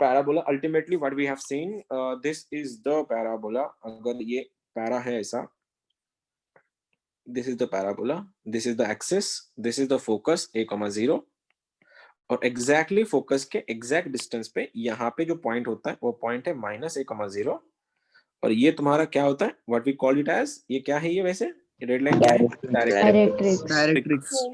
parabola, ultimately what we have seen, this is the parabola. अगर ये para है ऐसा, this is the parabola, this is the axis, this is the focus a, 0, और exactly focus के exact distance पे यहाँ पे जो पॉइंट होता है वो पॉइंट है -a, 0, और ये तुम्हारा क्या होता है, what we call it as, ये क्या है, ये वैसे रेड लाइन क्या है, डायरेक्ट्रिक्स।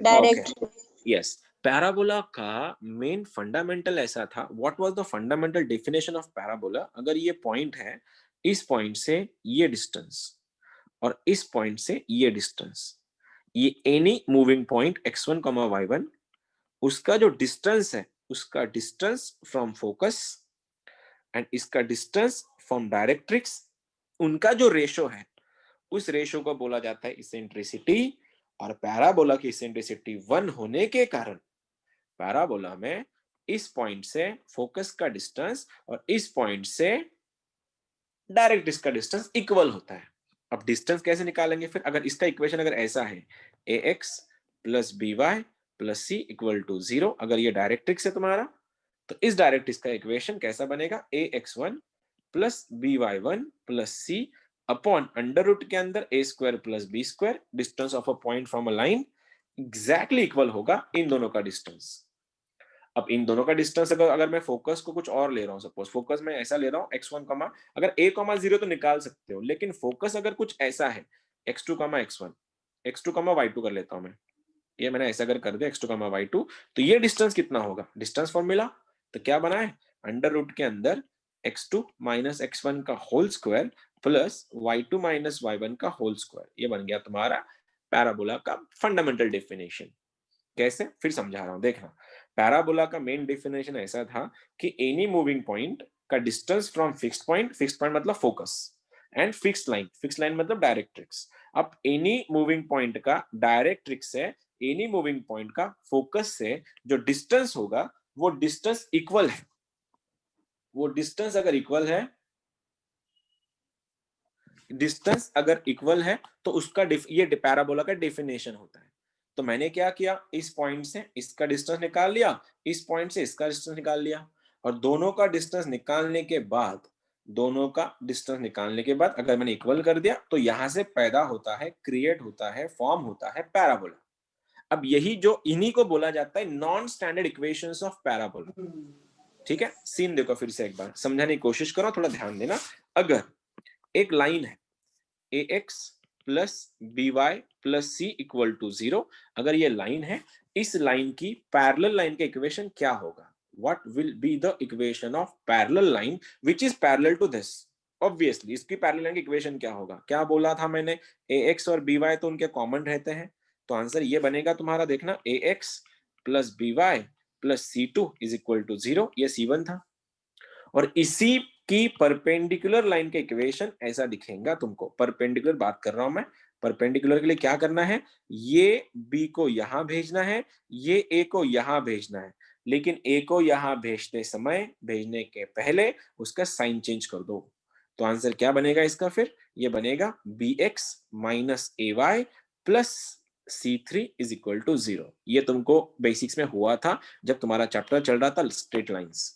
यस। पैराबोला का मेन फंडामेंटल ऐसा था, what was the fundamental definition of parabola, अगर ये पॉइंट है, इस पॉइंट से ये डिस्टेंस और इस पॉइंट से ये डिस्टेंस, ये any moving point x1, y1, उसका जो डिस्टेंस है, उसका डिस्टेंस फ्रॉम फोकस एंड इसका डिस्टेंस फ्रॉम डायरेक्ट्रिक्स, उनका जो रेशो है, उस रेशो को बोला जाता है इसेंट्रिसिटी। और पैराबोला की इसेंट्रिसिटी 1 होने के कारण पैराबोला में इस पॉइंट से फोकस का डिस्टेंस और इस पॉइंट से डायरेक्ट्रिक्स का डिस्टेंस इक्वल होता है। अब डिस्टेंस कैसे निकालेंगे फिर, अगर इसका इक्वेशन अगर ऐसा है ax plus by plus c equal to 0, अगर ये डायरेक्ट्रिक्स है तुम्हारा, तो इस डायरेक्ट्रिक्स का इक्वेशन कैसा बनेगा, ax1 plus by1 plus c upon under root के अंदर a square plus b square, distance of a point from a line exactly equal होगा इन दोनों का डिस्टेंस। अब इन दोनों का डिस्टेंस अगर मैं फोकस को कुछ और ले रहा हूं, सपोज फोकस में ऐसा ले रहा हूं x1, अगर a, 0 तो निकाल सकते हो, लेकिन फोकस अगर कुछ ऐसा है x2, x1, x2, y2 कर लेता हूं मैं, ये मैंने ऐसा अगर कर दिया x2, y2, तो ये डिस्टेंस कितना होगा, डिस्टेंस फॉर्मूला तो क्या बना है, अंडर रूट के अंदर x2 माइनस x1 का whole square plus y2 minus y1 का होल स्क्वायर, ये बन गया तुम्हारा पैराबोला का फंडामेंटल डेफिनेशन। कैसे, फिर समझा रहा हूं, देखना। पैराबोला का मेन डेफिनेशन ऐसा था कि एनी मूविंग पॉइंट का डिस्टेंस फ्रॉम फिक्स्ड पॉइंट मतलब फोकस, एंड फिक्स्ड लाइन मतलब डायरेक्ट्रिक्स। अब एनी मूविंग पॉइंट का डायरेक्ट्रिक्स से एनी मूविंग पॉइंट का फोकस से जो डिस्टेंस होगा, वो डिस्टेंस इक्वल है। वो डिस्टेंस अगर इक्वल है, डिस्टेंस अगर इक्वल है, तो उसका ये पैराबोला का डेफिनेशन होता है। तो मैंने क्या किया, इस पॉइंट से इसका डिस्टेंस निकाल लिया, इस पॉइंट से इसका डिस्टेंस निकाल लिया, और दोनों का डिस्टेंस निकालने के बाद, दोनों का डिस्टेंस निकालने के बाद अगर मैंने इक्वल कर दिया, तो यहां से पैदा होता है, क्रिएट होता है, फॉर्म होता है पैराबोला। अब यही जो इन्हीं को बोला जाता है non standard equations of parabola. ठीक है, सीन देखो फिर से एक बार, समझाने की कोशिश करो, थोड़ा ध्यान देना। अगर एक लाइन है ax plus by plus c equal to 0, अगर ये लाइन है, इस लाइन की पैरेलल लाइन का इक्वेशन क्या होगा, what will be the equation of parallel line which is parallel to this. Obviously इसकी पैरेलल लाइन का इक्वेशन क्या होगा, क्या बोला था मैंने, ax और by तो उनके कॉमन रहते हैं, तो आंसर ये बनेगा तुम्हारा, देखना, ax plus by plus c2 is equal to 0, ये c1 था। और इसी की परपेंडिकुलर लाइन का इक्वेशन ऐसा दिखेगा तुमको, परपेंडिकुलर बात कर रहा हूं मैं, परपेंडिकुलर के लिए क्या करना है, ये बी को यहां भेजना है, ये ए को यहां भेजना है, लेकिन ए को यहां भेजते समय, भेजने के पहले उसका साइन चेंज कर दो। तो आंसर क्या बनेगा इसका, फिर ये बनेगा bx minus ay plus c3 is equal to 0। ये तुमको बेसिक्स में हुआ था जब तुम्हारा चैप्टर चल रहा था स्ट्रेट लाइंस।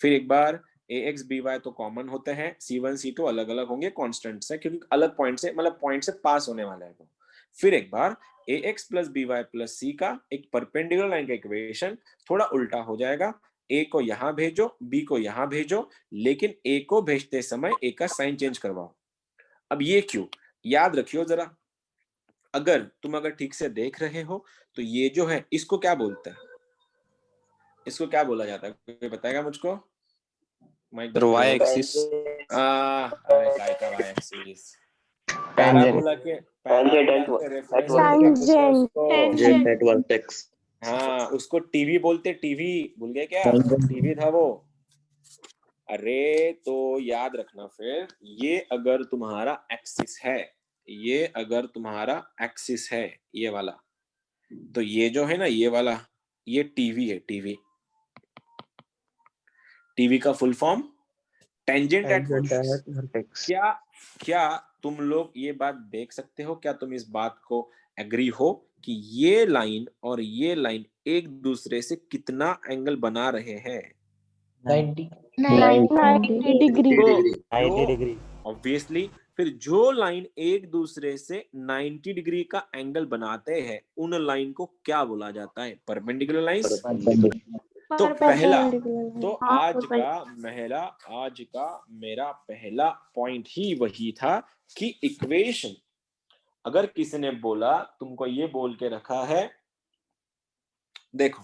फिर एक बार ax by तो कॉमन होते हैं, c1 c2 अलग अलग होंगे कांस्टेंट से, क्योंकि अलग पॉइंट से, मतलब पॉइंट से पास होने वाला है वो। फिर एक बार ax plus by plus c का एक परपेंडिकुलर लाइन का इक्वेशन थोड़ा उल्टा हो जाएगा, a को यहां भेजो, b को यहां भेजो, लेकिन a को भेजते समय a का साइन चेंज करवाओ। अब ये क्यों, याद रखियो जरा, अगर तुम ठीक से देख रहे हो, तो ये जो है इसको क्या बोलते हैं, इसको क्या बोला जाता है, कोई बताएगा मुझको, y एक्सिस। काय का y एक्सिस, पैराबोला के रेफरेंस टेंजेंट वर्टेक्स। हाँ, उसको टीवी बोलते, टीवी भूल गए क्या, टीवी था वो। अरे तो याद रखना फिर, ये अगर तुम्हारा एक्सिस है, ये अगर तुम्हारा एक्सिस है, ये वाला, तो ये जो है ना, ये वाला, ये टीवी है, टीवी। टीवी का full form tangent at vertex. क्या तुम लोग ये बात देख सकते हो, क्या तुम इस बात को एग्री हो कि ये लाइन और ये लाइन एक दूसरे से कितना एंगल बना रहे हैं, 90 90 डिग्री। तो ऑब्वियसली फिर जो लाइन एक दूसरे से 90 डिग्री का एंगल बनाते हैं उन लाइन को क्या बोला जाता है? Perpendicular lines. तो पहला, तो आज का मेरा पहला पॉइंट ही वही था कि इक्वेशन, अगर किसी ने बोला तुमको ये बोल के रखा है, देखो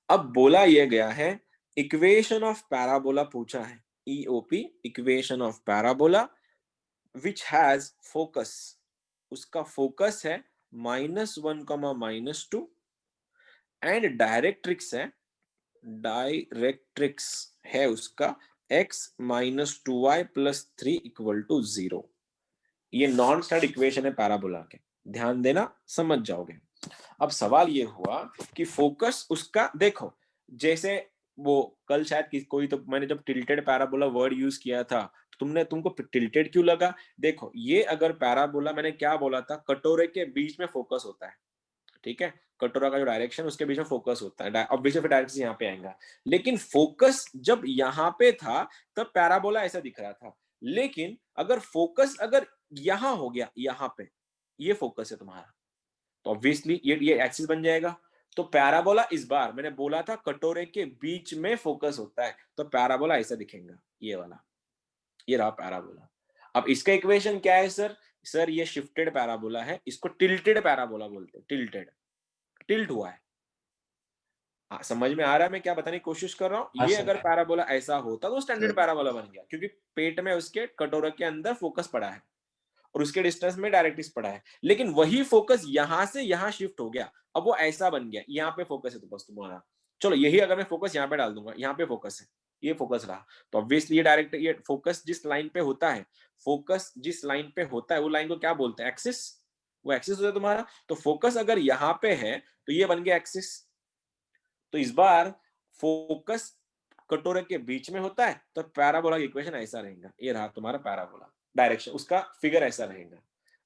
अब बोला ये गया है इक्वेशन ऑफ पैराबोला पूछा है, EOP equation of parabola which has focus, उसका फोकस है -1, -2 एंड डायरेक्ट्रिक्स है उसका x - 2y + 3 = 0। ये नॉन स्टैंडर्ड इक्वेशन है पैराबोला के, ध्यान देना, समझ जाओगे। अब सवाल ये हुआ कि फोकस उसका, देखो जैसे वो कल शायद कोई, तो मैंने जब टिल्टेड पैराबोला वर्ड यूज किया था तो तुमको टिल्टेड क्यों लगा? देखो ये अगर पैराबोला, मैंने क्या बोला था, कटोरे के बीच में फोकस होता है, ठीक है, कटोरा का जो डायरेक्शन उसके बीच में फोकस होता है, अब बीच में डायरेक्शन यहाँ पे आएगा, लेकिन फोकस जब यहाँ पे था तब पैराबोला ऐसा दिख रहा था, लेकिन अगर फोकस अगर यहाँ हो गया, यहाँ पे ये फोकस है तुम्हारा, तो ऑब्वियसली ये एक्सिस बन जाएगा। तो पैराबोला इस बार मैंने बोला था कटोरे के बीच में फोकस होता है, तो पैराबोला ऐसा दिखेगा, ये वाला, ये रहा पैराबोला। अब इसका इक्वेशन क्या है सर ये शिफ्टेड पैराबोला है, इसको टिल्टेड पैराबोला बोलते हैं, टिल्ट हुआ है। समझ में आ रहा है मैं क्या बताने की कोशिश कर रहा हूँ? ये अगर पैराबोला ऐसा होता तो स्टैंडर्ड पैराबोला बन गया, क्योंकि पेट में उसके कटोरे के अंदर फोकस पड़ा है और उसके डिस्टेंस में डायरेक्ट्रिक्स पड़ा है, लेकिन वही फोकस यहां से यहां शिफ्ट हो गया, अब वो ऐसा बन गया, यहाँ पे फोकस है तो बस तुम्हारा, चलो यही अगर मैं फोकस यहाँ पे डाल दूंगा, यहाँ पे फोकस है, ये फोकस रहा, तो ऑब्वियसली ये डायरेक्ट, ये फोकस जिस लाइन पे होता है, फोकस जिस लाइन पे होता है वो लाइन को क्या बोलते हैं? एक्सिस, वो एक्सिस होता है तुम्हारा। तो फोकस अगर यहाँ पे है तो ये बन गया एक्सिस, तो इस बार फोकस कटोरे के बीच में होता है तो पैराबोला की इक्वेशन ऐसा रहेगा, ये रहा तुम्हारा पैराबोला, डायरेक्शन उसका फिगर ऐसा रहेगा।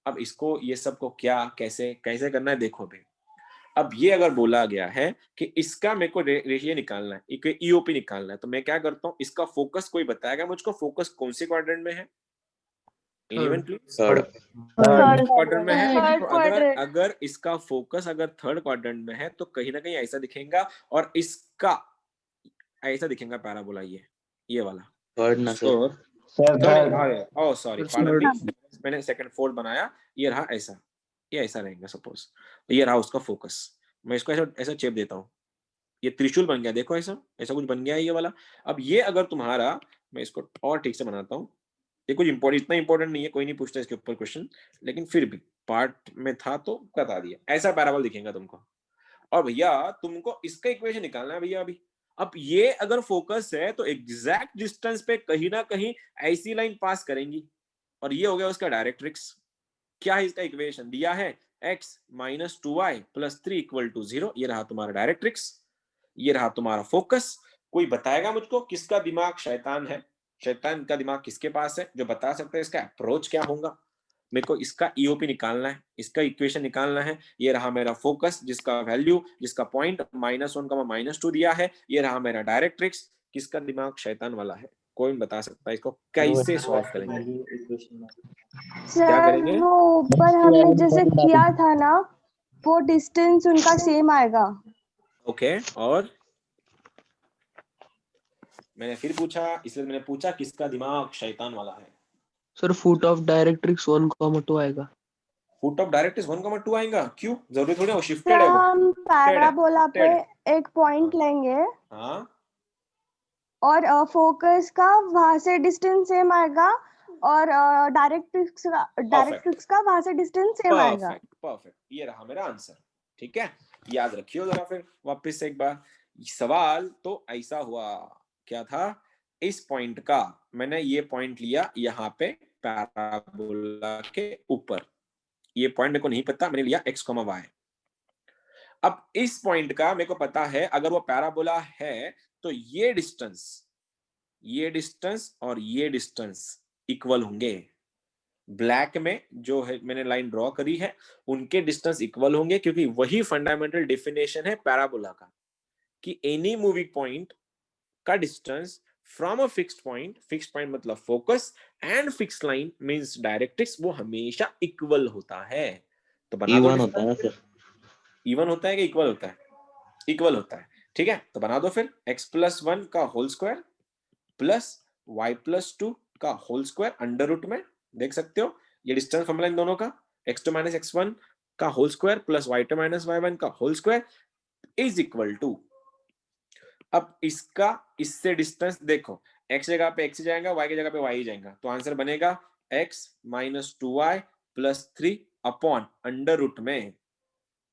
अब इसको, ये सब को क्या कैसे कैसे करना है देखो भी। अब ये अगर बोला गया है कि इसका मेरे को रेशियो निकालना है, EOP निकालना है, तो मैं क्या करता हूँ, इसका फोकस कोई बताएगा मुझको, फोकस कौन से क्वाड्रेंट में है? Anyone please? थर्ड क्वाड्रेंट में है। तो quadrant। अगर इसका फोकस अगर थर्ड क्वाड्रेंट में है तो कहीं ना कहीं ऐसा दिखेगा, और इसका ऐसा दिखेगा पैराबोला, ये वाला थर्ड ना सर, सॉरी पार्डन मी, मैंने सेकंड फोर्थ बनाया, ये रहा ऐसा, ये ऐसा रहेगा सपोज, ये रहा उसका फोकस, मैं इसको ऐसा ऐसा चेप देता हूँ, ये त्रिशूल बन गया, देखो ऐसा ऐसा कुछ बन गया है ये वाला। अब ये अगर तुम्हारा, मैं इसको और ठीक से बनाता हूँ, ये कुछ इतना इंपॉर्टेंट नहीं है, कोई नहीं पूछता इसके ऊपर क्वेश्चन, लेकिन फिर भी पार्ट में था तो बता दिया, ऐसा पैराबोल दिखेगा तुमको। और भैया तुमको इसका इक्वेशन निकालना है भैया अभी। अब ये अगर फोकस है तो एग्जैक्ट डिस्टेंस पे कहीं ना कहीं ऐसी लाइन पास करेंगी, और ये हो गया उसका डायरेक्ट्रिक्स। क्या है इसका इक्वेशन? दिया है x - 2y + 3 = 0, ये रहा तुम्हारा डायरेक्ट्रिक्स, ये रहा तुम्हारा फोकस। कोई बताएगा मुझको किसका दिमाग शैतान है? शैतान का दिमाग किसके पास है जो बता सकता है इसका अप्रोच क्या होगा? मेरे को इसका EOP निकालना है, इसका इक्वेशन निकालना है। ये रहा मेरा फोकस जिसका वैल्यू, जिसका पॉइंट -1, -2 दिया है, ये रहा मेरा डायरेक्ट्रिक्स। किसका दिमाग शैतान वाला है? कोई बता सकता है इसको कैसे सॉल्व करेंगे? क्या सर करेंगे? वो ऊपर हमने जैसे किया था ना, वो डिस्टेंस उनका सेम आएगा। ओके, और मैंने फिर पूछा, इसलिए मैंने पूछा किसका दिमाग शैतान वाला है? सर फुट ऑफ डायरेक्ट्रिक्स 1,2 आएगा। फुट ऑफ डायरेक्ट्रिक्स 1,2 आएगा? क्यों? जरूरी थोड़ी है, वो सर शिफ्टेड है, वो हम पैराबोला पे एक पॉइंट हाँ। लेंगे हाँ और फोकस का वहां से डिस्टेंस सेम आएगा, और डायरेक्ट्रिक्स का वहां से डिस्टेंस सेम आएगा। परफेक्ट, ये रहा मेरा आंसर। ठीक है, याद रखियो जरा फिर वापस से एक बार। सवाल तो ऐसा हुआ, क्या था, इस पॉइंट का मैंने ये पॉइंट लिया यहाँ पे पैराबोला के ऊपर, ये पॉइंट मेरे को नहीं पता, मैंने लिया x, y। अब इस पॉइंट का मेरे को पता है अगर वो पैराबोला है तो ये डिस्टेंस और ये डिस्टेंस इक्वल होंगे। ब्लैक में जो है मैंने लाइन ड्रॉ करी है, उनके डिस्टेंस इक्वल होंगे, क्योंकि वही फंडामेंटल डेफिनेशन है पैराबोला का कि एनी मूविंग पॉइंट का distance from a fixed point मतलब focus, and fixed line means directrix, वो हमेशा इक्वल होता है। तो बना दो इवन होता है ना सर? इवन होता है कि इक्वल होता है? इक्वल होता है। ठीक है, तो बना दो फिर x+1 का होल स्क्वायर प्लस y+2 का होल स्क्वायर अंडर रूट में, देख सकते हो ये डिस्टेंस फॉर्मूला इन दोनों का, x2 - x1 का whole square plus y2 - y1 का whole square is equal to, अब इसका इससे डिस्टेंस देखो, x जगह पे x जाएगा, y की जगह पे y जाएगा, तो आंसर बनेगा x - 2y + 3 upon under root में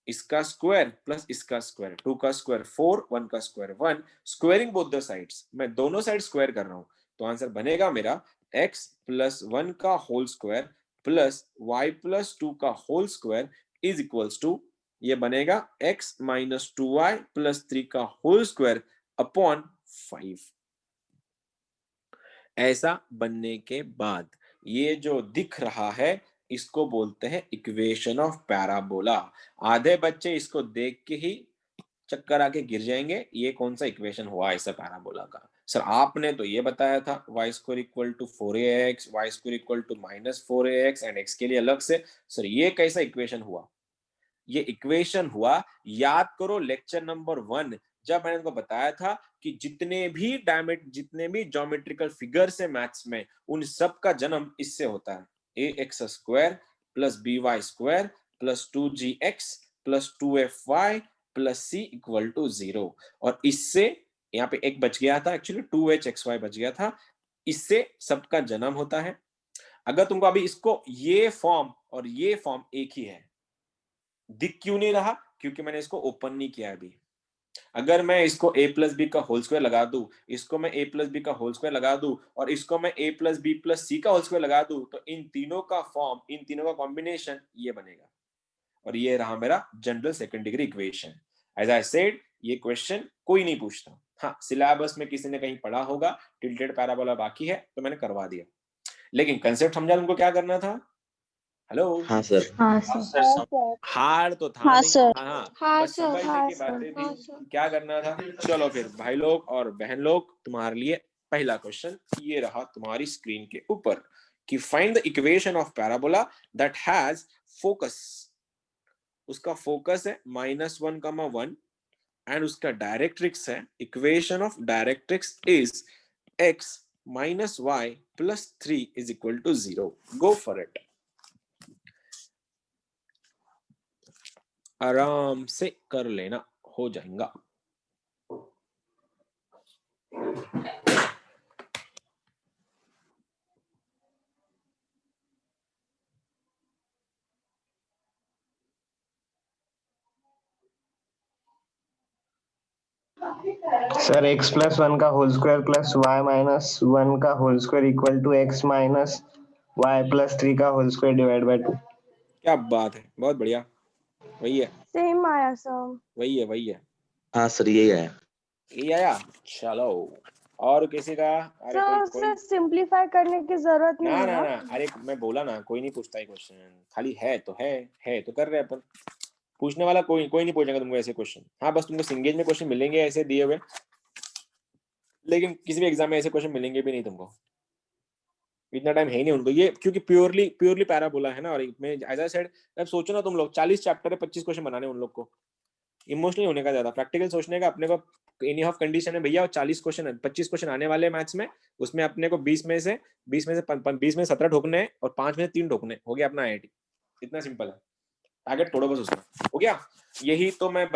इसका स्क्वायर प्लस इसका स्क्वायर, 2 का स्क्वायर 4, 1 का square 1, squaring both the sides, मैं दोनों साइड स्क्वायर कर रहा हूं, तो आंसर बनेगा मेरा x + 1 का होल स्क्वायर प्लस y+2 का whole square is equals to, ये बनेगा x - 2y + 3 का होल स्क्वायर अपॉन 5। ऐसा बनने के बाद ये जो दिख रहा है इसको बोलते हैं इक्वेशन ऑफ पैराबोला। आधे बच्चे इसको देख के ही चक्कर आके गिर जाएंगे, ये कौन सा इक्वेशन हुआ ऐसा पैराबोला का? सर आपने तो ये बताया था y² = 4ax, y² = -4ax and x के लिए अलग से। सर ये कैसा इक्वेशन हुआ? ये इक्वेशन हुआ, याद करो लेक्चर नंबर 1 जब मैंने उनको बताया था कि जितने भी ज्योमेट्रिकल फिगर्स है मैथ्स में, उन सब का जन्म इससे होता है, ax² + by² + 2gx + 2fy + c = 0, और इससे यहाँ पे एक बच गया था, एक्चुअली 2hxy बच गया था, इससे सबका जन्म होता है। अगर तुमको अभी इसको ये फॉर्म और ये फॉर्म एक ही है, दिख क्यों नहीं रहा? क्योंकि मैंने इसको ओपन नहीं किया अभी। अगर मैं इसको a + b का होल स्क्वायर लगा दूं, इसको मैं a + b का होल स्क्वायर लगा दूं, और इसको मैं a + b + c का होल स्क्वायर लगा दूं, तो इन तीनों का फॉर्म, इन तीनों का कॉम्बिनेशन ये बनेगा, और ये रहा मेरा general second degree equation. As I said, ये क्वेश्चन कोई नहीं पूछता। हाँ, सिलेबस में किसी ने कहीं पढ़ा होगा, टिल्टेड पैराबोला बाकी है तो मैंने करवा दिया, लेकिन कंसेप्ट समझा तुमको क्या करना था? हेलो, हाँ सर। हाँ सर। हार्ड तो था हाँ नहीं। सर। हाँ, हाँ बस सर। समझने की बातें थी कि क्या करना था। चलो फिर भाई लोग और बहन लोग, तुम्हारे लिए पहला क्वेश्चन ये रहा तुम्हारी स्क्रीन के ऊपर कि find the equation of parabola that has focus, उसका फोकस है -1, 1 एंड उसका डायरेक्ट्रिक्स है, equation of directrix is x - y + 3 = 0। Go for it, आराम से कर लेना, हो जाएगा। सर x+1 का होल स्क्वायर प्लस y - 1 का whole square equal to x - y + 3 का होल स्क्वायर डिवाइड बाय 2। क्या बात है, बहुत बढ़िया, वही है सेम आया सर। वही है, हाँ सर, यही है। ये आया। चलो, और किसी का? अरे सर कोई उसे सिंपलीफाई करने की जरूरत नहीं ना है ना ना? ना, अरे मैं बोला ना, कोई नहीं पूछता है क्वेश्चन, खाली है तो कर रहे हैं अपन, पूछने वाला कोई नहीं पूछेगा तुमको ऐसे क्वेश्चन। हाँ, बस तुमको सिंगेज में क्वेश्चन मिलेंगे ऐसे दिए हुए, लेकिन किसी भी एग्जाम में ऐसे क्वेश्चन मिलेंगे भी नहीं तुमको, इतना टाइम है ही नहीं उनको, ये क्योंकि प्योरली पैराबोला है ना। और मैं एज आई सेड, अब सोचो ना तुम लोग 40 चैप्टर है, 25 क्वेश्चन बनाने उन लोग को, इमोशनल होने का ज्यादा, प्रैक्टिकल सोचने का अपने को एनी हाफ कंडीशन है भैया, 40 क्वेश्चन 25 क्वेश्चन आने वाले हैं मैथ्स में, उसमें अपने को 20 में से 17 ठोकने हैं और 5 में से 3 ठोकने, हो गया अपना IIT। इतना सिंपल है, टारगेट तोड़ो बस उसका, हो गया। यही तो मैं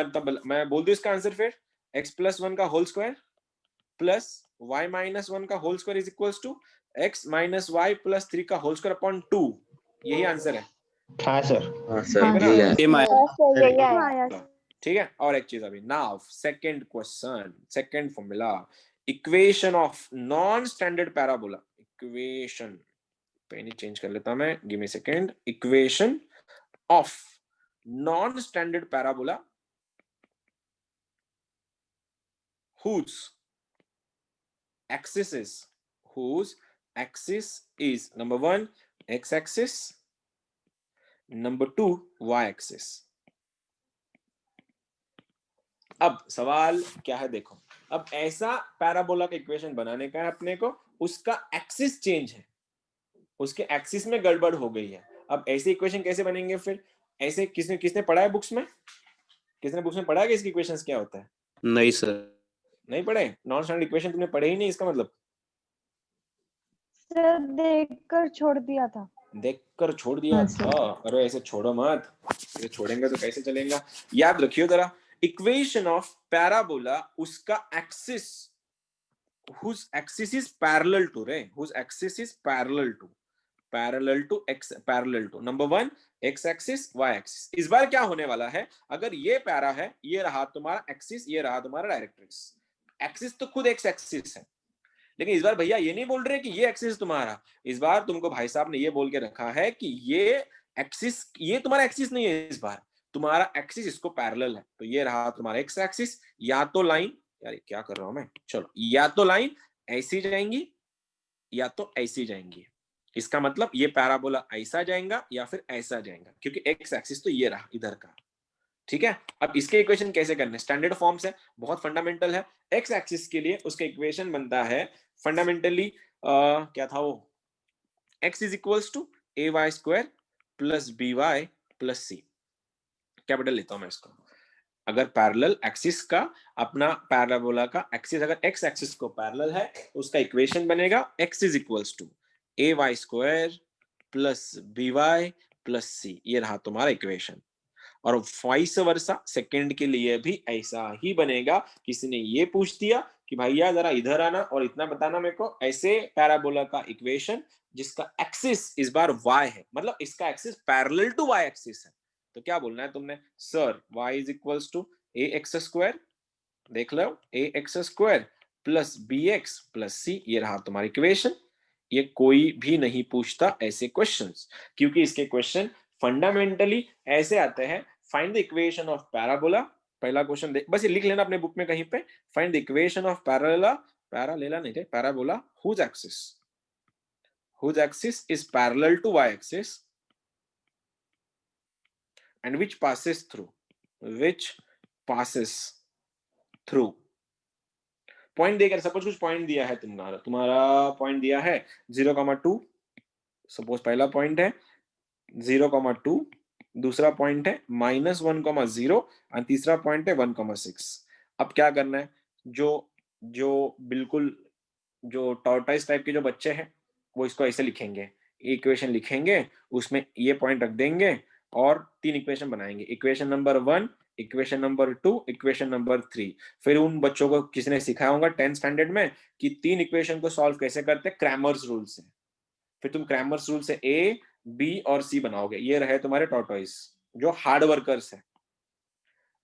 बोल दूं इसका आंसर फिर, x+1 का होल स्क्वायर प्लस y - 1 का whole square is equals to x - y + 3 का होल स्क्वायर अपॉन 2, यही आंसर है। हाँ सर। हाँ सर, ठीक है ना? यही है। सेम आया सर। ठीक है, और एक चीज अभी, now second question, second formula, equation of non standard parabola, equation, pen change कर लेता मैं, give me second, equation of non standard parabola whose axis is number 1 x axis, number 2 y axis, अब सवाल क्या है देखो, अब ऐसा पैराबोला का इक्वेशन बनाने का है अपने को, उसका एक्सिस चेंज है, उसके एक्सिस में गड़बड़ हो गई है। अब ऐसे इक्वेशन कैसे बनेंगे फिर? ऐसे किसने किसने पढ़ा है बुक्स में? किसने बुक्स में पढ़ा है कि इसकी इक्वेशंस क्या होता है? नहीं सर। नहीं पढ़े? नॉन स्टैंडर्ड इक्वेशन तुमने पढ़े ही नहीं, इसका मतलब सर देखकर छोड़ दिया था। देखकर छोड़ दिया हाँ, था? अरे ऐसे छोड़ो मत, ये छोड़ेंगे तो कैसे चलेगा। याद रखियो जरा, इक्वेशन ऑफ पैराबोला, उसका axis, whose axis is parallel to, रे, whose axis is parallel to x, parallel to number 1 x axis y axis। इस बार क्या होने वाला है, अगर ये पैरा है, ये रहा तुम्हारा एक्सिस, ये रहा तुम्हारा डायरेक्ट्रिक्स। एक्सिस तो खुद x एक्सिस है, लेकिन इस बार भैया ये नहीं बोल रहे कि ये एक्सिस तुम्हारा, इस बार तुमको भाई साहब ने ये बोल के रखा है कि ये एक्सिस, ये तुम्हारा एक्सिस नहीं है, इस बार तुम्हारा एक्सिस इसको पैरेलल है। तो ये रहा तुम्हारा एक्स एक्सिस, या तो लाइन, यार क्या कर रहा हूं मैं, चलो, या तो लाइन ऐसी जाएंगी या तो ऐसी जाएंगी। इसका मतलब ये पैराबोला ऐसा जाएगा या फिर ऐसा जाएगा, क्योंकि एक्स एक्सिस तो ये रहा इधर का। ठीक है, अब इसके इक्वेशन कैसे करने, स्टैंडर्ड फॉर्म्स है, बहुत फंडामेंटल है। एक्स एक्सिस के लिए उसका इक्वेशन बनता है फंडामेंटली, क्या था वो, x is equals to a y square plus b y plus c. Capital लेता हूं मैं इसको। अगर पैरेलल एक्सिस का, अपना पैराबोला का एक्सिस अगर एक्स एक्सिस को पैरेलल है, उसका इक्वेशन बनेगा x is equals to a y square plus b y plus c. ये रहा तुम्हारा इक्वेशन। और वाइस वर्सा सेकंड के लिए भी ऐसा ही बनेगा। किसी ने ये पूछ दिया कि भैया जरा इधर आना और इतना बताना मेरे को, ऐसे पैराबोला का इक्वेशन जिसका एक्सिस इस बार y है, मतलब इसका axis parallel to y axis है, तो क्या बोलना है तुमने, sir y is equals to a x square, देख लो, a x square plus b x plus c. ये रहा तुम्हारी इक्वेशन। ये कोई भी नहीं पूछता ऐसे क्वेश्चंस, क्योंकि इसके क्वेश्चन फंडामेंटली ऐसे आते हैं, find the equation of parabola. पहला क्वेश्चन बस ये लिख लेना अपने बुक में कहीं पे, फाइंड द इक्वेशन ऑफ पैरालेला नहीं थे, parabola whose axis is parallel to y axis and which passes through point देकर, सपोज कुछ पॉइंट दिया है तुम्हारा पॉइंट दिया है 0,2, सपोज पहला पॉइंट है 0,2, दूसरा पॉइंट है -1,0 और तीसरा पॉइंट है 1,6। अब क्या करना है, जो बिल्कुल जो टॉर्टाइस टाइप के जो बच्चे हैं वो इसको ऐसे लिखेंगे, इक्वेशन लिखेंगे, उसमें ये पॉइंट रख देंगे और 3 इक्वेशन बनाएंगे, equation number 1, equation number 2, equation number 3। फिर उन बच्चों को किसी ने सिखाया होगा 10th स्टैंडर्ड में कि 3 इक्वेशन को सॉल्व कैसे करते हैं, क्रैमर्स रूल से। फिर तुम क्रैमर्स रूल से ए, बी और सी बनाओगे। ये रहे तुम्हारे टॉर्टोइस जो हार्ड वर्कर्स है।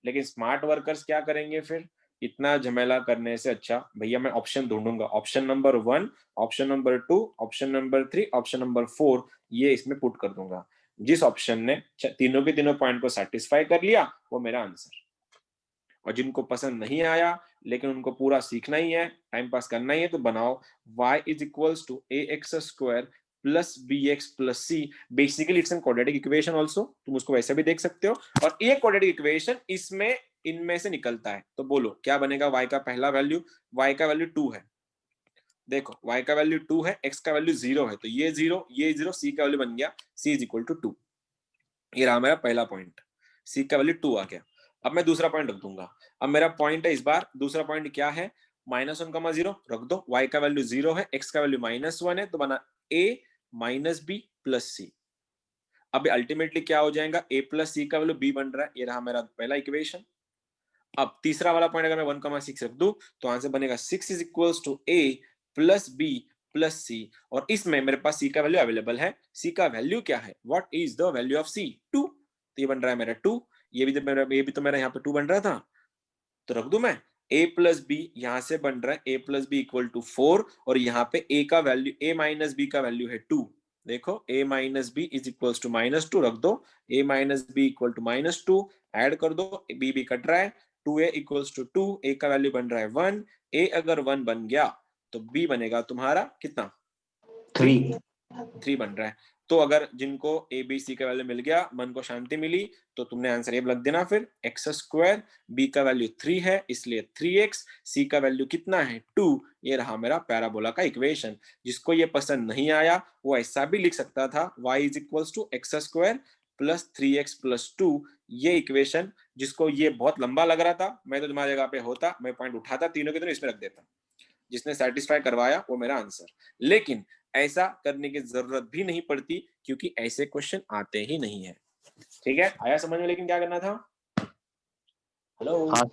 लेकिन स्मार्ट वर्कर्स क्या करेंगे, फिर इतना झमेला करने से अच्छा भैया मैं ऑप्शन ढूंढूंगा, option number 1, option number 2, option number 3, option number 4, ये इसमें पुट कर दूंगा। जिस ऑप्शन ने तीनों के तीनों पॉइंट को सेटिस्फाई कर लिया वो मेरा आंसर। और जिनको पसंद नहीं आया लेकिन उनको पूरा सीखना ही है, टाइम पास करना ही है, तो बनाओ y is equals to a x square plus b x plus c. Basically it's an quadratic equation also, तुम उसको वैसे भी देख सकते हो। और एक क्वाड्रेटिक इक्वेशन इसमें इनमें से निकलता है, तो बोलो क्या बनेगा। y का पहला वैल्यू, y का वैल्यू 2 है, देखो y का वैल्यू 2 है, x का वैल्यू 0 है, तो ये 0, ये 0, c का वैल्यू बन गया c इज इक्वल टू 2। ये रहा मेरा पहला पॉइंट, c का वैल्यू 2 आ गया। अब मैं दूसरा पॉइंट रख दूंगा। अब मेरा पॉइंट है इस बार, दूसरा पॉइंट क्या है, -1,0 रख दो, y का वैल्यू 0 है, x का वैल्यू -1 है, तो बना a माइनस बी प्लस सी। अब अल्टीमेटली क्या हो जाएगा, a प्लस सी का वैल्यू b बन रहा है। ये रहा मेरा पहला इक्वेशन। अब तीसरा वाला पॉइंट अगर मैं 1,6 रख दूं तो आंसर बनेगा 6 is equals to a plus b plus c। और इसमें मेरे पास c का वैल्यू अवेलेबल है। c का वैल्यू क्या है, what is the value of c, 2। तो ये बन रहा है मेरा 2, ये भी तो मेरा यहाँ पे 2 बन रहा था, तो रख दूं मैं a प्लस बी, यहां से बन रहा है a plus b equal to 4, और यहाँ पे a का वैल्यू, a माइनस बी का वैल्यू है 2। देखो a minus b is equal to -2 रख दो, a minus b equal to -2 add कर दो, b भी कट रहा है, 2a इक्वल्स टू 2, a का वैल्यू बन रहा है 1, a अगर 1 बन गया तो b बनेगा तुम्हारा कितना, 3। 3 बन रहा है। तो अगर जिनको ए बी सी का वैल्यू मिल गया, मन को शांति मिली, तो तुमने आंसर ए लग देना। फिर एक्स स्क्वायर, बी का वैल्यू 3 है इसलिए 3x, सी का वैल्यू कितना है 2। ये रहा मेरा पैराबोला का इक्वेशन। जिसको ये पसंद नहीं आया वो ऐसा भी लिख सकता था, y is equals to x square plus 3x plus 2। ये इक्वेशन जिसको ये बहुत लंबा लग रहा था, मैं तो तुम्हारी जगह पे होता, मैं पॉइंट उठाता तीनों के तीनों इसमें रख देता। जिसने सेटिस्फाई करवाया वो मेरा आंसर। लेकिन ऐसा करने की जरूरत भी नहीं पड़ती क्योंकि ऐसे क्वेश्चन आते ही नहीं है। ठीक है, आया समझ में? लेकिन क्या करना था? हेलो, हाँ।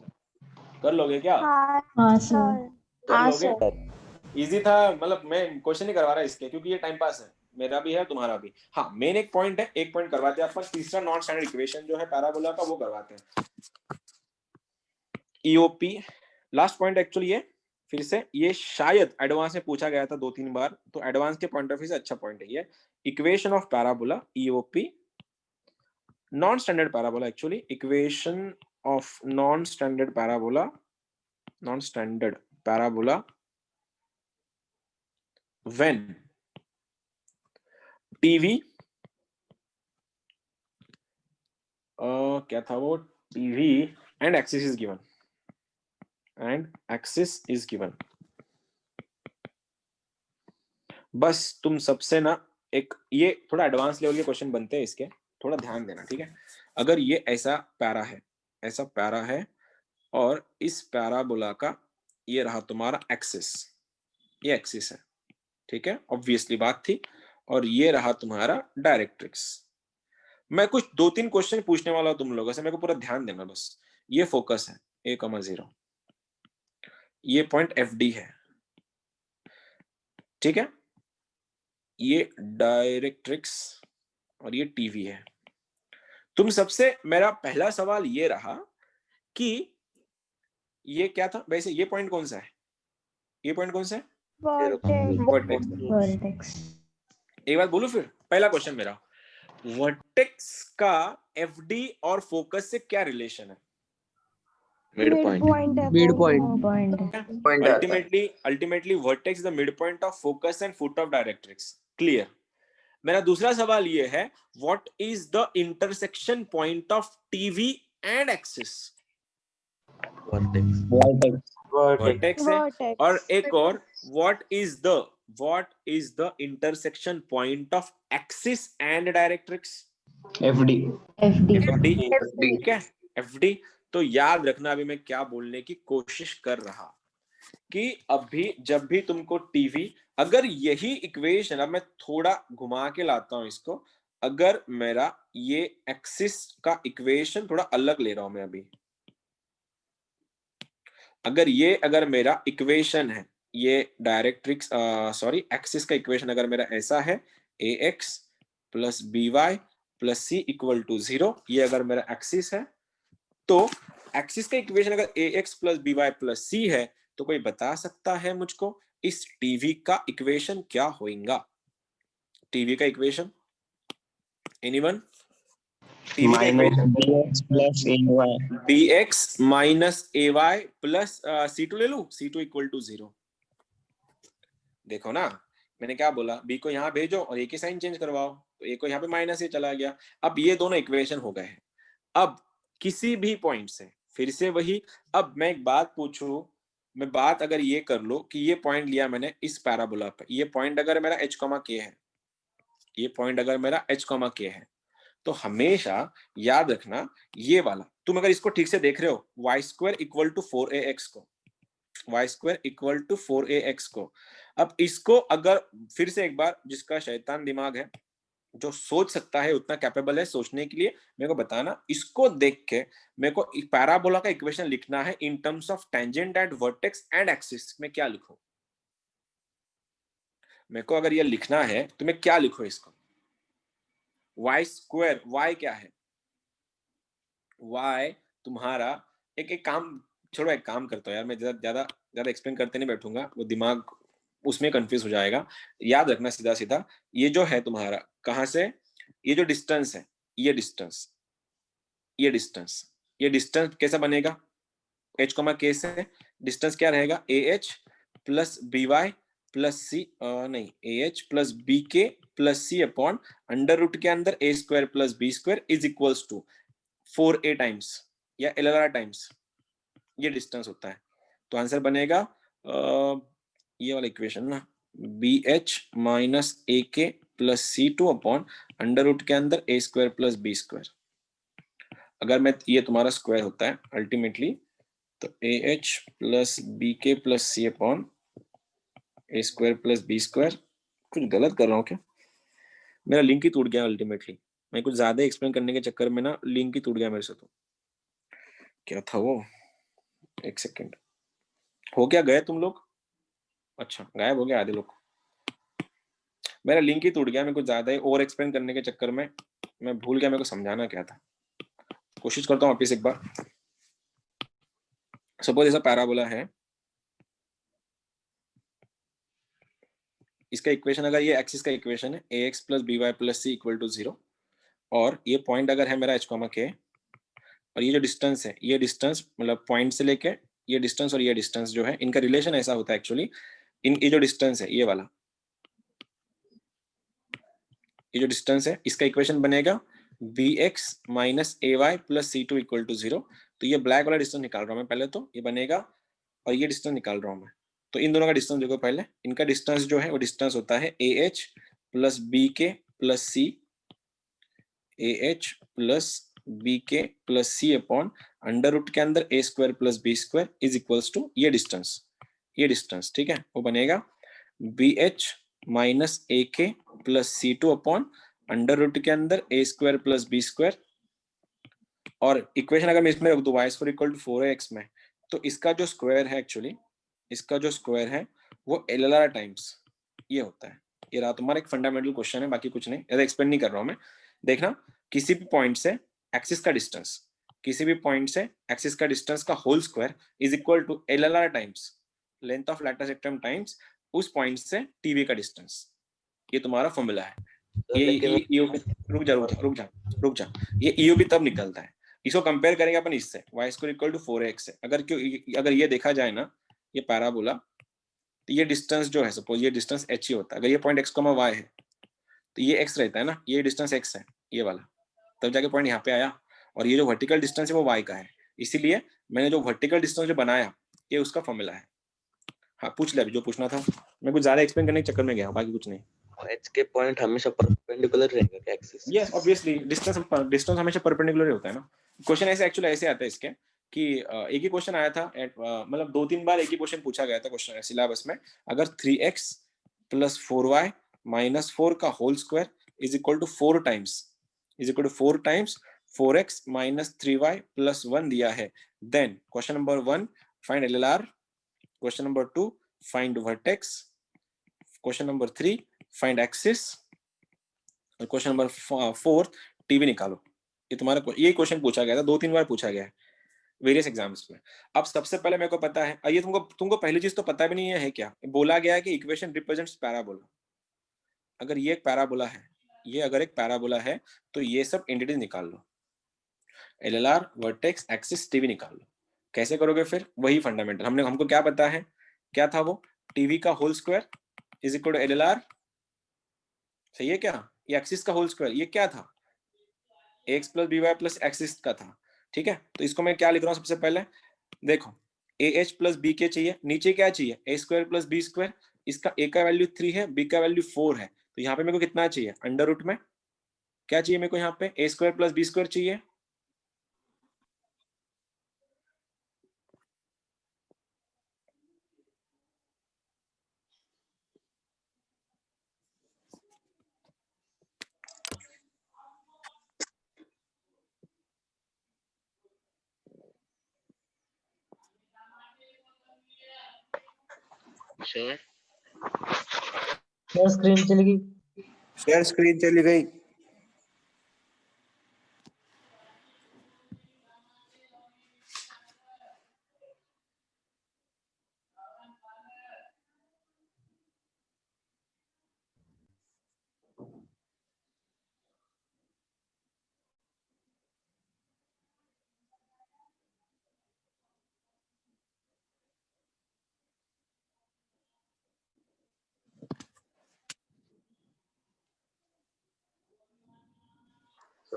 कर लोगे क्या? हाँ सर। कर लोगे? इजी था, मतलब मैं क्वेश्चन नहीं करवा रहा इसके, क्योंकि ये टाइम पास है, मेरा भी है तुम्हारा भी। हाँ, मेन एक पॉइंट है, एक पॉइंट करवाते हैं अपन। तीसरा नॉन स्टैंडर्ड इक्वेशन जो है पैराबोला का वो करवाते हैं। ईओपी लास्ट पॉइंट एक्चुअली ये फिर से, ये शायद एडवांस में पूछा गया था 2-3 बार, तो एडवांस के पॉइंट ऑफ व्यू से अच्छा पॉइंट है ये। Equation of parabola EOP, non standard parabola actually, equation of non standard parabola, non standard parabola when TV क्या था वो, TV and axis is given, and axis is given। बस तुम सबसे ना एक, ये थोड़ा एडवांस लेवल के क्वेश्चन बनते हैं इसके, थोड़ा ध्यान देना, ठीक है। अगर ये ऐसा पैरा है, ऐसा पैरा है, और इस पैराबोला का ये रहा तुम्हारा एक्सिस, ये एक्सिस है, ठीक है, ऑब्वियसली बात थी। और ये रहा तुम्हारा डायरेक्ट्रिक्स। मैं कुछ 2-3 क्वेश्चन पूछने वाला हूं तुम लोगों से, मेरे को पूरा ध्यान देना बस। ये फोकस है a,0, ये पॉइंट FD है, ठीक है, ये डायरेक्ट्रिक्स और ये TV है। तुम सबसे मेरा पहला सवाल ये रहा कि ये क्या था वैसे, ये पॉइंट कौन सा है, ये पॉइंट कौन सा है? वर्टेक्स। एक बात बोलूं फिर, पहला क्वेश्चन मेरा, वर्टेक्स का FD और फोकस से क्या रिलेशन है? Mid point. Mid point. Ultimately vertex is the mid point of focus and foot of directrix. Clear. मेरा दूसरा सवाल ये है, what is the intersection point of TV and axis? Vertex है। और एक और, what is the intersection point of axis and directrix? FD। ठीक है, FD। तो याद रखना, अभी मैं क्या बोलने की कोशिश कर रहा कि अभी जब भी तुमको TV, अगर यही इक्वेशन, अब मैं थोड़ा घुमा के लाता हूं इसको, अगर मेरा ये एक्सिस का इक्वेशन थोड़ा अलग ले रहा हूं मैं अभी, अगर मेरा इक्वेशन है, ये डायरेक्ट्रिक्स सॉरी एक्सिस का इक्वेशन अगर मेरा ऐसा है, ax plus by plus c equal to 0, ये अगर मेरा एक्सिस है, तो एक्सिस का इक्वेशन अगर ax plus by plus c है, तो कोई बता सकता है मुझको इस TV का इक्वेशन क्या होगा? TV का इक्वेशन एनीवन? TV का equation bx plus ay, bx minus ay plus c2 ले लू, c2 इक्वल टू 0। देखो ना, मैंने क्या बोला, b को यहाँ भेजो और a की साइन चेंज करवाओ, तो a को यहाँ पे माइनस a चला गया। अब ये दोनों इक्वेशन हो गए हैं। अब किसी भी पॉइंट से फिर से वही, अब मैं एक बात पूछूं, मैं बात अगर ये कर लो कि ये पॉइंट लिया मैंने इस पैराबोला पे, ये पॉइंट अगर मेरा h, k है, ये पॉइंट अगर मेरा h, k है, तो हमेशा याद रखना ये वाला, तुम अगर इसको ठीक से देख रहे हो, y² इक्वल टू 4ax को, y² इक्वल टू 4ax को, अब इसको अगर फिर से एक बार, जिसका शैतान दिमाग है, जो सोच सकता है, उतना कैपेबल है सोचने के लिए, मेरे को बताना, इसको देख के मेरे को पैराबोला का इक्वेशन लिखना है in terms of tangent at vertex and axis. मैं क्या लिखूं? मेरे को अगर ये लिखना है तो मैं क्या लिखूं इसको? y², y क्या है? y तुम्हारा एक काम छोड़ो, एक काम करता हूं यार, मैं ज्यादा एक्सप्लेन करते नहीं बैठूंगा, वो दिमाग उसमें कंफ्यूज हो जाएगा। याद रखना सीधा सीधा, ये जो है तुम्हारा, कहां से, ये जो डिस्टेंस है, ये डिस्टेंस, ये डिस्टेंस, ये डिस्टेंस कैसा बनेगा? h, k से डिस्टेंस क्या रहेगा? ah plus by plus c, नहीं, ah plus bk plus c upon under root के अंदर a square plus b square is equals to 4a times या LLR टाइम्स ये डिस्टेंस होता है। तो आंसर बनेगा ये वाला इक्वेशन ना, BH minus AK plus C2 upon under root के अंदर a square plus b square. अगर मैं ये तुम्हारा स्क्वायर होता है अल्टीमेटली, तो AH plus BK plus C upon a square plus b square. कुछ गलत कर रहा हूँ क्या? मेरा लिंक ही टूट गया अल्टीमेटली। मैं कुछ ज्यादा एक्सप्लेन करने के चक्कर में ना लिंक ही टूट गया मेरे से। तो क्या था वो, एक सेकेंड। हो क्या गए तुम लोग? अच्छा गायब हो गया आधे लोग। मेरा लिंक ही टूट गया, मैं कुछ ज्यादा ही ओवर एक्सप्लेन करने के चक्कर में मैं भूल गया मेरे को समझाना क्या था। कोशिश करता हूँ वापिस एक बार। सपोज ऐसा पैराबोला है, इसका इक्वेशन अगर ये एक्सिस का इक्वेशन है ax plus b y plus c equal to 0, और ये पॉइंट अगर है मेरा h, k, और ये जो डिस्टेंस है, ये डिस्टेंस मतलब पॉइंट से लेके ये डिस्टेंस और ये डिस्टेंस जो है इनका रिलेशन ऐसा होता है एक्चुअली। ये जो डिस्टेंस है ये वाला, ये जो डिस्टेंस है इसका इक्वेशन बनेगा bx minus a y plus c two equal to 0। तो ये ब्लैक वाला डिस्टेंस निकाल रहा हूँ मैं पहले, तो ये बनेगा, और ये डिस्टेंस निकाल रहा हूँ मैं। तो इन दोनों का डिस्टेंस देखो पहले, इनका डिस्टेंस जो है वो डिस्टेंस होता है AH plus BK plus C, AH plus BK plus C upon under root के अंदर a square plus b square is equals to ये डिस्टेंस, ठीक है। वो बनेगा BH minus AK plus C2 upon under root के अंदर a square plus b square. और इक्वेशन अगर मैं इसमें रख दूं y square equal to 4x में, तो इसका जो स्क्वायर है एक्चुअली, इसका जो स्क्वायर है वो LLR टाइम्स ये होता है। ये रहा तुम्हारा एक फंडामेंटल क्वेश्चन है, बाकी कुछ नहीं, ज्यादा एक्सप्लेन नहीं कर रहा हूं मैं। देखना, किसी भी पॉइंट से एक्सिस का डिस्टेंस, किसी भी पॉइंट से एक्सिस का डिस्टेंस का whole square is equal to LLR times length of latus rectum times उस पॉइंट से टीवी का डिस्टेंस। ये तुम्हारा फॉर्मूला है। ये रुक जा, ये EOB तब निकलता है, इसको कंपेयर करेंगे अपन इससे y square equal to 4x से। अगर ये देखा जाए ना, ये पैराबोला, तो ये डिस्टेंस जो है, सपोज ये डिस्टेंस h ही होता है। अगर ये पॉइंट x, y है तो ये x रहता है ना, ये डिस्टेंस x है ये वाला, तब जाके पॉइंट यहाँ पे आया। और ये जो वर्टिकल डिस्टेंस है वो y का है, इसीलिए मैंने जो वर्टिकल डिस्टेंस जो बनाया ये उसका फॉर्मूला है। हाँ पूछ ले अभी जो पूछना था, मैं कुछ ज्यादा एक्सप्लेन करने के चक्कर में गया, बाकी कुछ नहीं। एच के पॉइंट हमेशा परपेंडिकुलर रहेगा क्या एक्सिस? यस ऑब्वियसली, डिस्टेंस हमेशा परपेंडिकुलर ही होता है ना। क्वेश्चन ऐसे एक्चुअली ऐसे आता है इसके कि एक ही क्वेश्चन आया था, मतलब 2-3 बार एक ही क्वेश्चन पूछा गया था क्वेश्चन सिलेबस में। अगर 3x प्लस 4y माइनस 4 का whole square is equal to 4 times 4x minus 3y plus 1 दिया है, then question number 1 find LLR, question number 2 find vertex, question number 3 find axis, और क्वेश्चन नंबर 4 टीवी निकालो। ये तुम्हारा ये क्वेश्चन पूछा गया था, 2-3 बार पूछा गया है वेरियस एग्जाम्स में। अब सबसे पहले मेरे को पता है, ये तुमको पहली चीज तो पता भी नहीं है क्या, बोला गया है कि इक्वेशन रिप्रेजेंट्स पैराबोला। अगर ये एक पैराबोला है, ये अगर एक पैराबोला है तो ये सब एंटिटीज निकाल लो, LLR, वर्टेक्स, एक्सिस, टीवी निकाल लो। कैसे करोगे फिर? वही फंडामेंटल हमको क्या पता है, क्या था वो, टीवी का whole square is equal to LLR, सही है क्या? ये एक्सिस का होल स्क्वायर ये क्या था, x plus b y plus axis का था, ठीक है। तो इसको मैं क्या लिख रहा हूँ, सबसे पहले देखो AH प्लस बी के चाहिए, नीचे क्या चाहिए, ए स्क्वायर प्लस बी स्क्वायर। इसका ए का वैल्यू 3 है, बी का वैल्यू 4 है, तो यहाँ पे मेरे को कितना चाहिए, अंडर रूट में क्या चाहिए मेरे को, यहाँ पे ए स्क्वायर प्लस बी स्क्वायर चाहिए। शेयर स्क्रीन चली गई। शेयर स्क्रीन चली गई।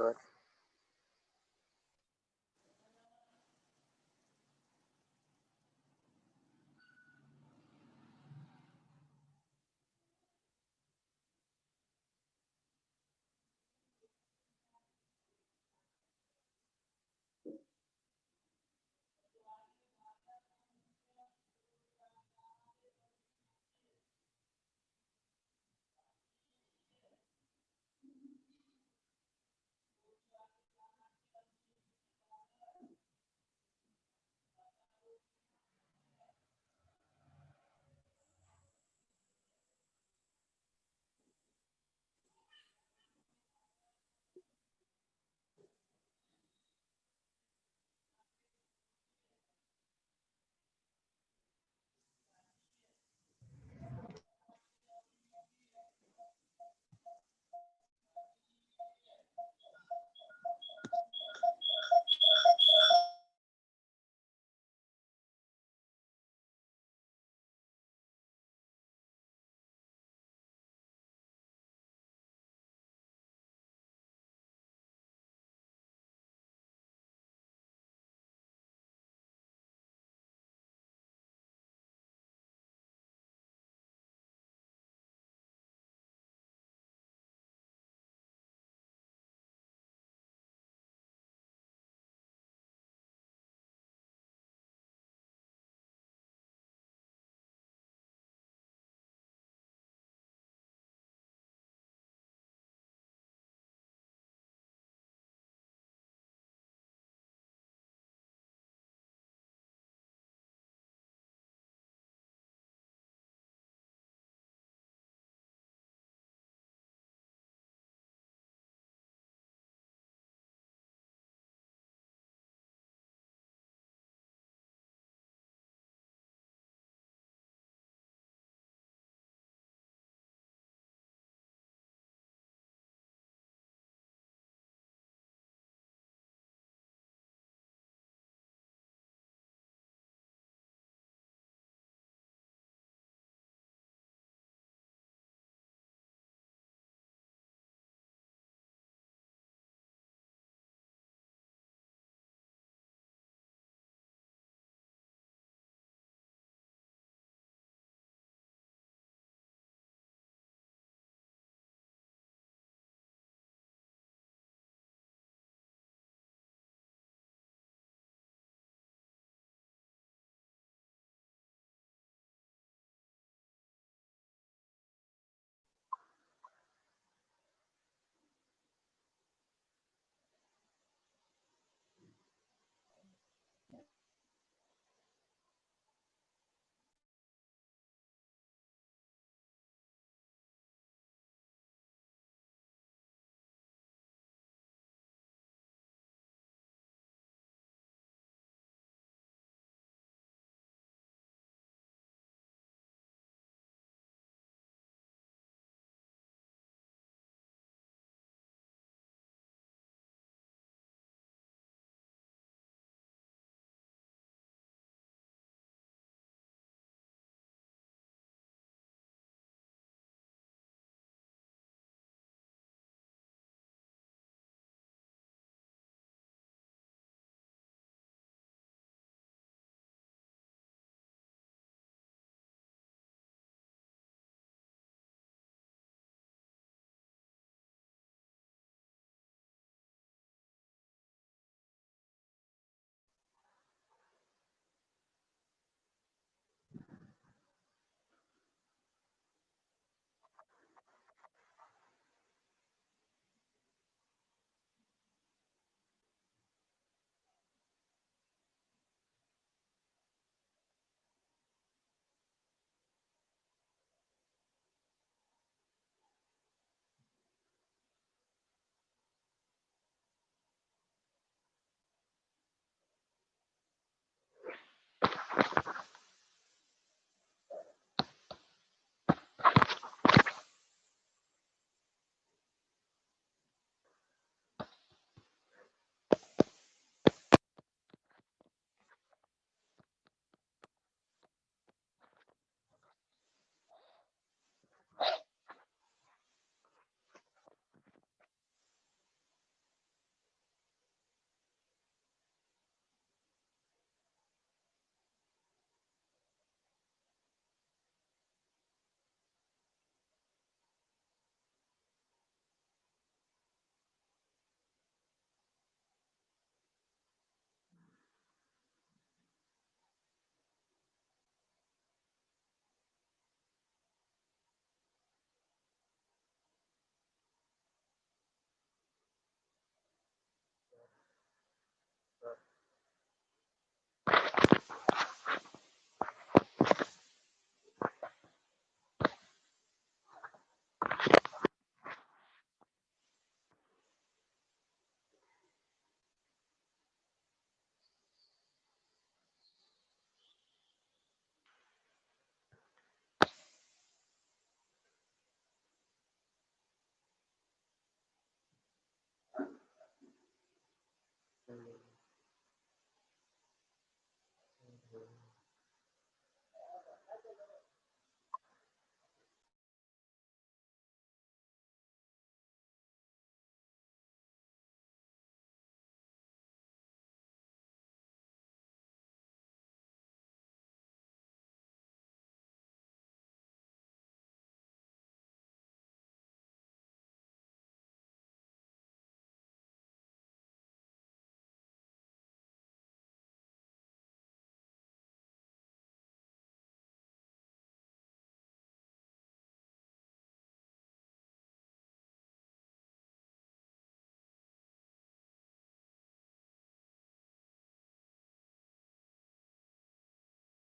सर